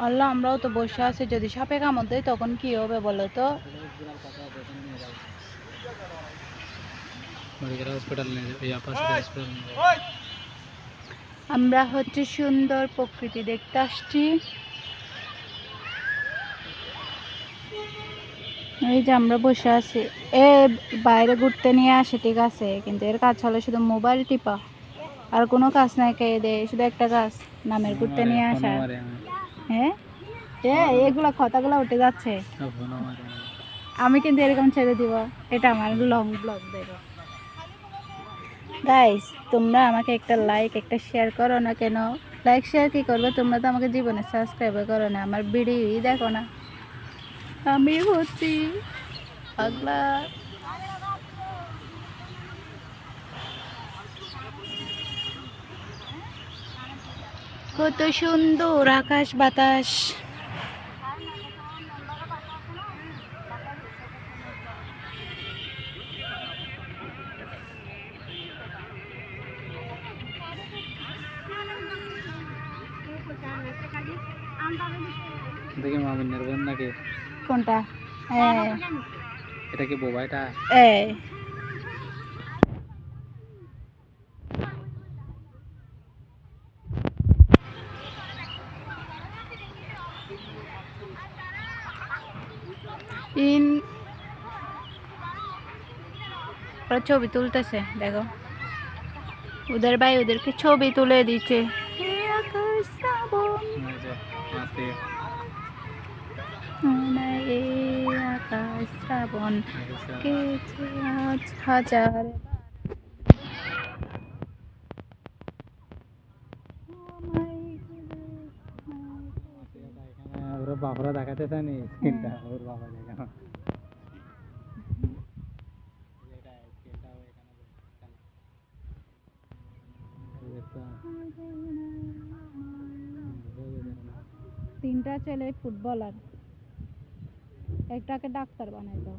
আল্লাহ, আমরাও তো বসে আছি, যদি সাপে কামড় দেয় তখন কি হবে বলো তো? আমরা হচ্ছে সুন্দর প্রকৃতি দেখতে আসছি। এই যে আমরা বসে আছি, এ বাইরে ঘুরতে নিয়ে আসে ঠিক আছে, কিন্তু এর কাজ হলো শুধু মোবাইল টিপা, আর কোনো কাজ নাই। খেয়ে দেয় শুধু একটা কাজ, নামের ঘুরতে নিয়ে আসা। হ্যাঁ, এগুলা কথাগুলো উঠে যাচ্ছে। আমি কিন্তু এরকম ছেড়ে দিব, এটা আমার লং ব্লগ দেবো। গাইস, তোমরা আমাকে একটা লাইক একটা শেয়ার করো না কেন? লাইক শেয়ার কি করবে? তোমরা তো আমাকে জীবনে সাবস্ক্রাইব করো না, আমার ভিডিওই দেখো না। আমি হচ্ছি পাগলা। কত সুন্দর আকাশ বাতাস। দেখি মামিনের বোন নাকি? কোনটা? এটা কি বোবাইটা? ওরা ছবি তুলতেছে, দেখো ওদের ভাই ওদেরকে ছবি তুলে দিচ্ছে। আকাশ শ্রাবণ হাজার ওর বাপরা দেখাতে চায়নি স্ক্রিনটা, ওর বাবা দেখা তিনটা ছেলে ফুটবলার, একটাকে ডাক্তার বানাইতো।